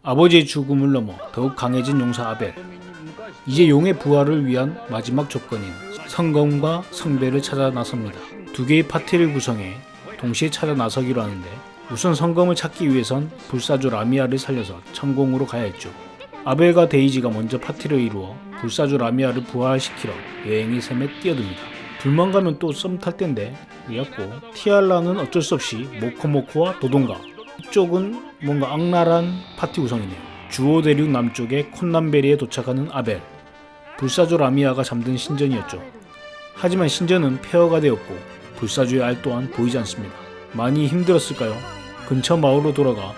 아버지의 죽음을 넘어 더욱 강해진 용사 아벨. 이제 용의 부활을 위한 마지막 조건인 성검과 성배를 찾아 나섭니다. 두 개의 파티를 구성해 동시에 찾아 나서기로 하는데 우선 성검을 찾기 위해선 불사조 라미아를 살려서 천공으로 가야 했죠. 아벨과 데이지가 먼저 파티를 이루어 불사조 라미아를 부활시키러 여행의 셈에 뛰어듭니다. 둘만 가면 또 썸 탈 텐데 그래갖고 티알라는 어쩔 수 없이 모코모코와 도동가, 이쪽은 뭔가 악랄한 파티 구성이네요. 주오 대륙 남쪽의 콘남베리에 도착하는 아벨. 불사조 라미아가 잠든 신전이었죠. 하지만 신전은 폐허가 되었고 불사조의 알 또한 보이지 않습니다. 많이 힘들었을까요? 근처 마을로 돌아가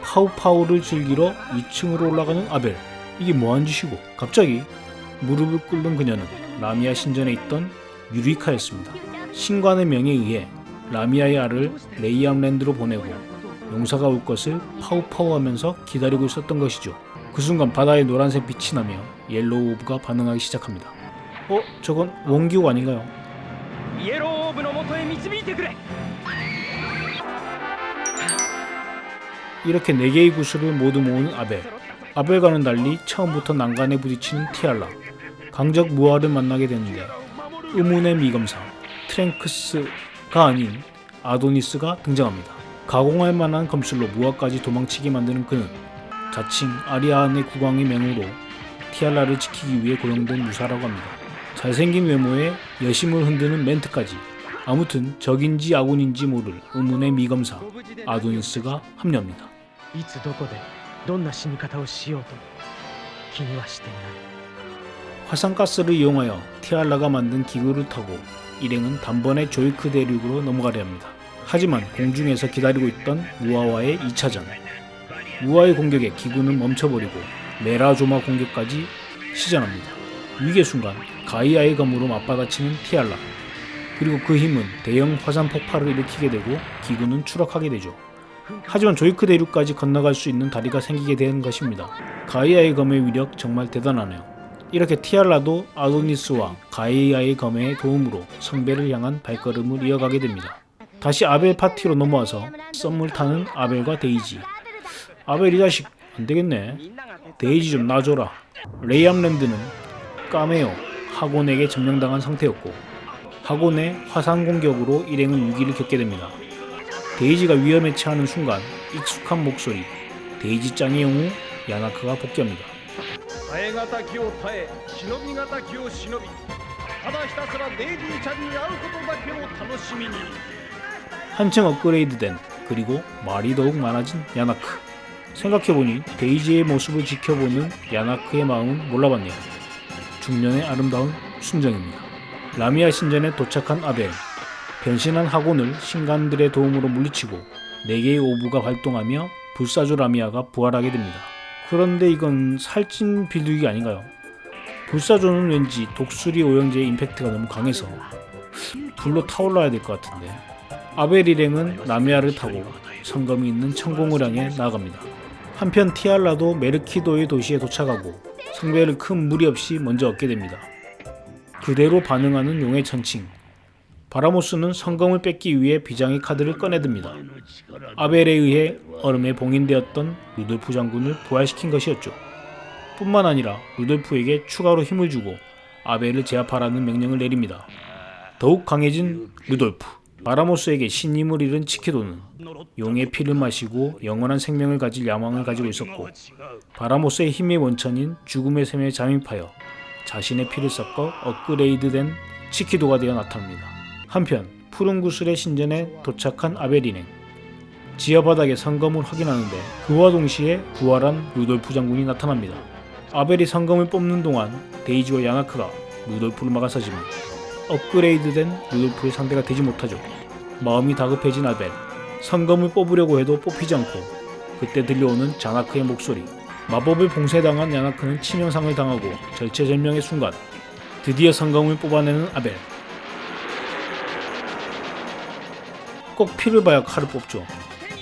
파우파우를 즐기러 2층으로 올라가는 아벨. 이게 뭐한 짓이고 갑자기 무릎을 꿇는 그녀는 라미아 신전에 있던 유리카였습니다. 신관의 명에 의해 라미아의 알을 레이암랜드로 보내고 용사가 올 것을 파우파우하면서 기다리고 있었던 것이죠. 그 순간 바다에 노란색 빛이 나며 옐로우 오브가 반응하기 시작합니다. 저건 원기옥 아닌가요? 옐로우 오브のもとへ導いてくれ. 이렇게 4개의 구슬을 모두 모으는 아벨. 아벨과는 달리 처음부터 난간에 부딪히는 티알라. 강적 무아를 만나게 되는데 의문의 미검사 트랭크스가 아닌 아도니스가 등장합니다. 가공할 만한 검술로 무아까지 도망치게 만드는 그는 자칭 아리아한의 국왕의 명으로 티알라를 지키기 위해 고용된 무사라고 합니다. 잘생긴 외모에 여심을 흔드는 멘트까지. 아무튼 적인지 아군인지 모를 의문의 미검사 아도니스가 합류합니다. いつどこでどんな死に方をしようと気にはしていない. 화산가스를 이용하여 티알라가 만든 기구를 타고 일행은 단번에 조이크 대륙으로 넘어가려 합니다. 하지만 공중에서 기다리고 있던 무아와의 2차전. 무아의 공격에 기구는 멈춰버리고 메라조마 공격까지 시전합니다. 위기의 순간 가이아의 검으로 맞받아치는 티알라. 그리고 그 힘은 대형 화산 폭발을 일으키게 되고 기구는 추락하게 되죠. 하지만 조이크 대륙까지 건너갈 수 있는 다리가 생기게 된 것입니다. 가이아의 검의 위력 정말 대단하네요. 이렇게 티알라도 아도니스와 가이아의 검의 도움으로 성배를 향한 발걸음을 이어가게 됩니다. 다시 아벨 파티로 넘어와서 썸을 타는 아벨과 데이지. 아벨 이 자식 안되겠네. 데이지 좀 놔줘라. 레이암랜드는 까메오 하곤에게 점령당한 상태였고 하곤의 화산 공격으로 일행은 위기를 겪게 됩니다. 데이지가 위험에 처하는 순간 익숙한 목소리 데이지 짱의 영웅 야나크가 복귀합니다. 한층 업그레이드된 그리고 말이 더욱 많아진 야나크. 생각해보니 데이지의 모습을 지켜보는 야나크의 마음은 몰라봤네요. 중년의 아름다운 순정입니다. 라미아 신전에 도착한 아벨. 변신한 하곤을 신관들의 도움으로 물리치고 4개의 오브가 활동하며 불사조 라미아가 부활하게 됩니다. 그런데 이건 살찐 비둘기 아닌가요? 불사조는 왠지 독수리 오형제의 임팩트가 너무 강해서 불로 타올라야 될 것 같은데. 아벨 일행은 라미아를 타고 성검이 있는 천공을 향해 나아갑니다. 한편 티알라도 메르키도의 도시에 도착하고 성배를 큰 무리 없이 먼저 얻게 됩니다. 그대로 반응하는 용의 천칭. 바라모스는 성검을 뺏기 위해 비장의 카드를 꺼내듭니다. 아벨에 의해 얼음에 봉인되었던 루돌프 장군을 부활시킨 것이었죠. 뿐만 아니라 루돌프에게 추가로 힘을 주고 아벨을 제압하라는 명령을 내립니다. 더욱 강해진 루돌프. 바라모스에게 신임을 잃은 치키도는 용의 피를 마시고 영원한 생명을 가질 야망을 가지고 있었고 바라모스의 힘의 원천인 죽음의 샘에 잠입하여 자신의 피를 섞어 업그레이드된 치키도가 되어 나타납니다. 한편 푸른 구슬의 신전에 도착한 아벨 일행. 지하 바닥에 성검을 확인하는데 그와 동시에 부활한 루돌프 장군이 나타납니다. 아벨이 성검을 뽑는 동안 데이지와 야나크가 루돌프를 막아서지만 업그레이드된 루돌프의 상대가 되지 못하죠. 마음이 다급해진 아벨. 성검을 뽑으려고 해도 뽑히지 않고 그때 들려오는 자나크의 목소리. 마법을 봉쇄당한 야나크는 치명상을 당하고 절체절명의 순간 드디어 성검을 뽑아내는 아벨. 꼭 피를 봐야 칼을 뽑죠.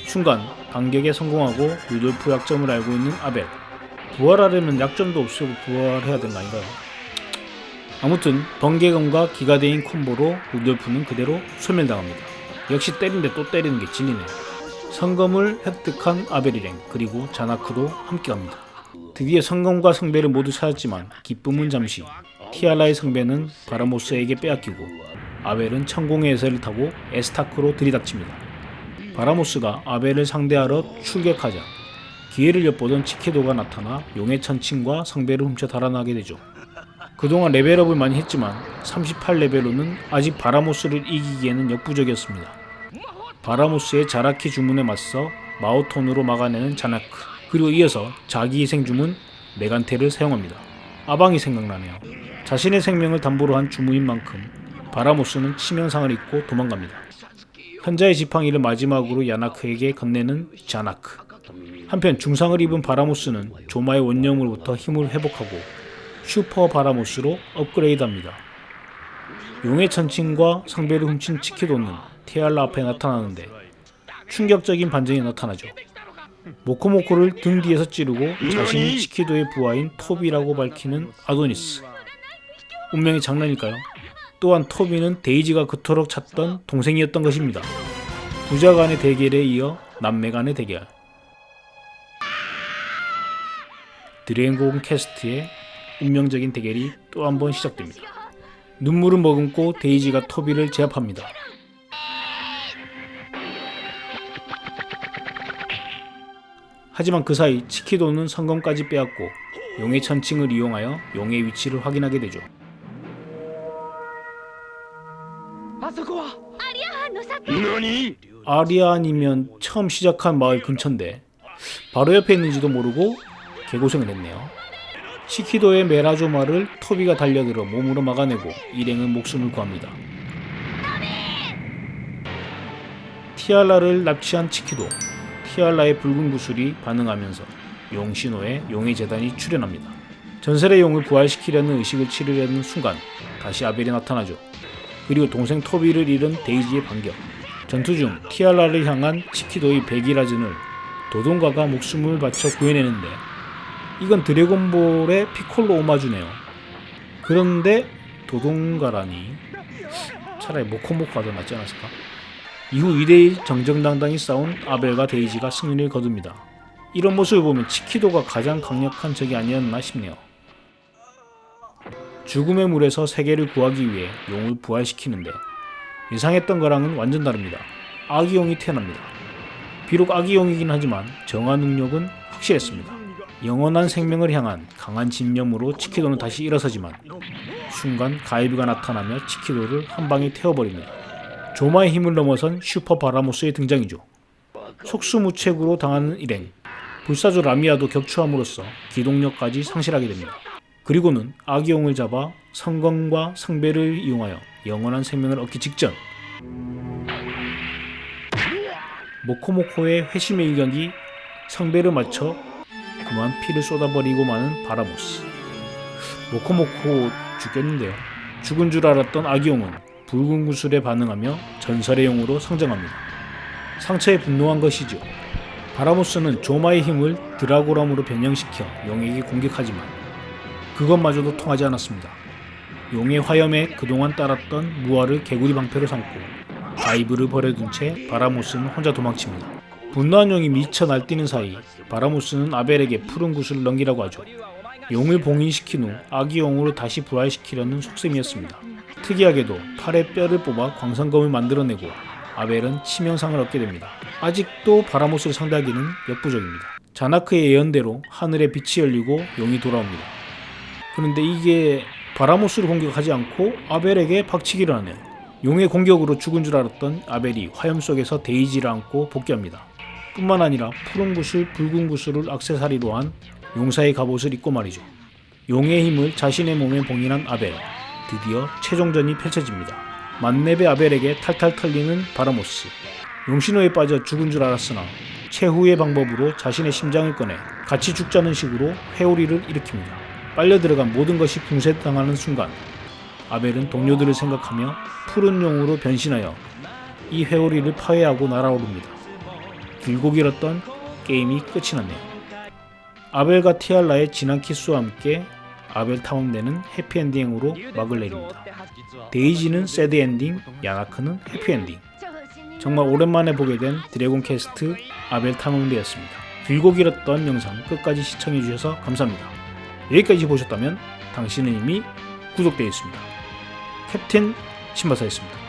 순간 반격에 성공하고 루돌프 약점을 알고 있는 아벨. 부활하려면 약점도 없애고 부활해야 되는 거 아닌가요? 아무튼 번개검과 기가대인 콤보로 루돌프는 그대로 소멸당합니다. 역시 때린데 또 때리는 게 진리네요. 성검을 획득한 아벨 일행 그리고 자나크도 함께합니다. 드디어 성검과 성배를 모두 찾았지만 기쁨은 잠시. 티알라의 성배는 바라모스에게 빼앗기고 아벨은 천공의 예세를 타고 에스타크로 들이닥칩니다. 바라모스가 아벨을 상대하러 출격하자 기회를 엿보던 치케도가 나타나 용의 천칭과 성배를 훔쳐 달아나게 되죠. 그동안 레벨업을 많이 했지만 38레벨로는 아직 바라모스를 이기기에는 역부족이었습니다. 바라모스의 자라키 주문에 맞서 마오톤으로 막아내는 자나크, 그리고 이어서 자기 희생 주문 메간테를 사용합니다. 아방이 생각나네요. 자신의 생명을 담보로 한 주문인 만큼 바라모스는 치명상을 입고 도망갑니다. 현자의 지팡이를 마지막으로 야나크에게 건네는 자나크. 한편 중상을 입은 바라모스는 조마의 원념으로부터 힘을 회복하고 슈퍼 바라모스로 업그레이드합니다. 용의 천칭과 성배를 훔친 치키도는 티알라 앞에 나타나는데 충격적인 반전이 나타나죠. 모코모코를 등 뒤에서 찌르고 자신이 치키도의 부하인 토비라고 밝히는 아도니스. 운명의 장난일까요? 또한 토비는 데이지가 그토록 찾던 동생이었던 것입니다. 부자 간의 대결에 이어 남매 간의 대결. 드래곤 캐스트의 운명적인 대결이 또 한 번 시작됩니다. 눈물을 머금고 데이지가 토비를 제압합니다. 하지만 그 사이 치키도는 성검까지 빼앗고 용의 천칭을 이용하여 용의 위치를 확인하게 되죠. 아리아니면 처음 시작한 마을 근처인데 바로 옆에 있는지도 모르고 개고생을 했네요. 치키도의 메라조마를 토비가 달려들어 몸으로 막아내고 일행은 목숨을 구합니다. 티알라를 납치한 치키도, 티알라의 붉은 구슬이 반응하면서 용신호에 용의 재단이 출현합니다. 전설의 용을 부활시키려는 의식을 치르려는 순간 다시 아벨이 나타나죠. 그리고 동생 토비를 잃은 데이지의 반격. 전투 중 티알라를 향한 치키도의 베기라즌을 도돈가가 목숨을 바쳐 구해내는데 이건 드래곤볼의 피콜로 오마주네요. 그런데 도돈가라니 차라리 모코모코가 더 낫지 않았을까? 이후 2대1 정정당당히 싸운 아벨과 데이지가 승리를 거둡니다. 이런 모습을 보면 치키도가 가장 강력한 적이 아니었나 싶네요. 죽음의 물에서 세계를 구하기 위해 용을 부활시키는데 예상했던 거랑은 완전 다릅니다. 아기용이 태어납니다. 비록 아기용이긴 하지만 정화 능력은 확실했습니다. 영원한 생명을 향한 강한 집념으로 치키도는 다시 일어서지만 순간 가이브가 나타나며 치키도를 한 방에 태워버립니다. 조마의 힘을 넘어선 슈퍼 바라모스의 등장이죠. 속수무책으로 당하는 일행, 불사조 라미아도 격추함으로써 기동력까지 상실하게 됩니다. 그리고는 아기용을 잡아 성검과 성배를 이용하여 영원한 생명을 얻기 직전 모코모코의 회심의 일격이 성배를 맞춰 그만 피를 쏟아버리고 마는 바라모스. 모코모코 죽겠는데요. 죽은 줄 알았던 아기용은 붉은 구슬에 반응하며 전설의 용으로 성장합니다. 상처에 분노한 것이죠. 바라모스는 조마의 힘을 드라고람으로 변형시켜 용에게 공격하지만 그것마저도 통하지 않았습니다. 용의 화염에 그동안 따랐던 무화를 개구리 방패로 삼고 가이브를 버려둔 채 바라모스는 혼자 도망칩니다. 분노한 용이 미쳐 날뛰는 사이 바라모스는 아벨에게 푸른 구슬을 넘기라고 하죠. 용을 봉인시킨 후 아기용으로 다시 부활시키려는 속셈이었습니다. 특이하게도 팔에 뼈를 뽑아 광선검을 만들어내고 아벨은 치명상을 얻게 됩니다. 아직도 바라모스를 상대하기는 역부족입니다. 자나크의 예언대로 하늘에 빛이 열리고 용이 돌아옵니다. 그런데 이게 바라모스를 공격하지 않고 아벨에게 박치기를 하네요. 용의 공격으로 죽은 줄 알았던 아벨이 화염 속에서 데이지를 안고 복귀합니다. 뿐만 아니라 푸른 구슬, 붉은 구슬을 액세서리로 한 용사의 갑옷을 입고 말이죠. 용의 힘을 자신의 몸에 봉인한 아벨. 드디어 최종전이 펼쳐집니다. 만렙의 아벨에게 탈탈 털리는 바라모스. 용신호에 빠져 죽은 줄 알았으나 최후의 방법으로 자신의 심장을 꺼내 같이 죽자는 식으로 회오리를 일으킵니다. 빨려 들어간 모든 것이 붕괴당하는 순간 아벨은 동료들을 생각하며 푸른 용으로 변신하여 이 회오리를 파괴하고 날아오릅니다. 길고 길었던 게임이 끝이 났네요. 아벨과 티알라의 진한 키스와 함께 아벨 탐험대는 해피엔딩으로 막을 내립니다. 데이지는 새드엔딩, 야나크는 해피엔딩. 정말 오랜만에 보게 된 드래곤 퀘스트 아벨 탐험대였습니다. 길고 길었던 영상 끝까지 시청해주셔서 감사합니다. 여기까지 보셨다면 당신은 이미 구독되어 있습니다. 캡틴 신바사였습니다.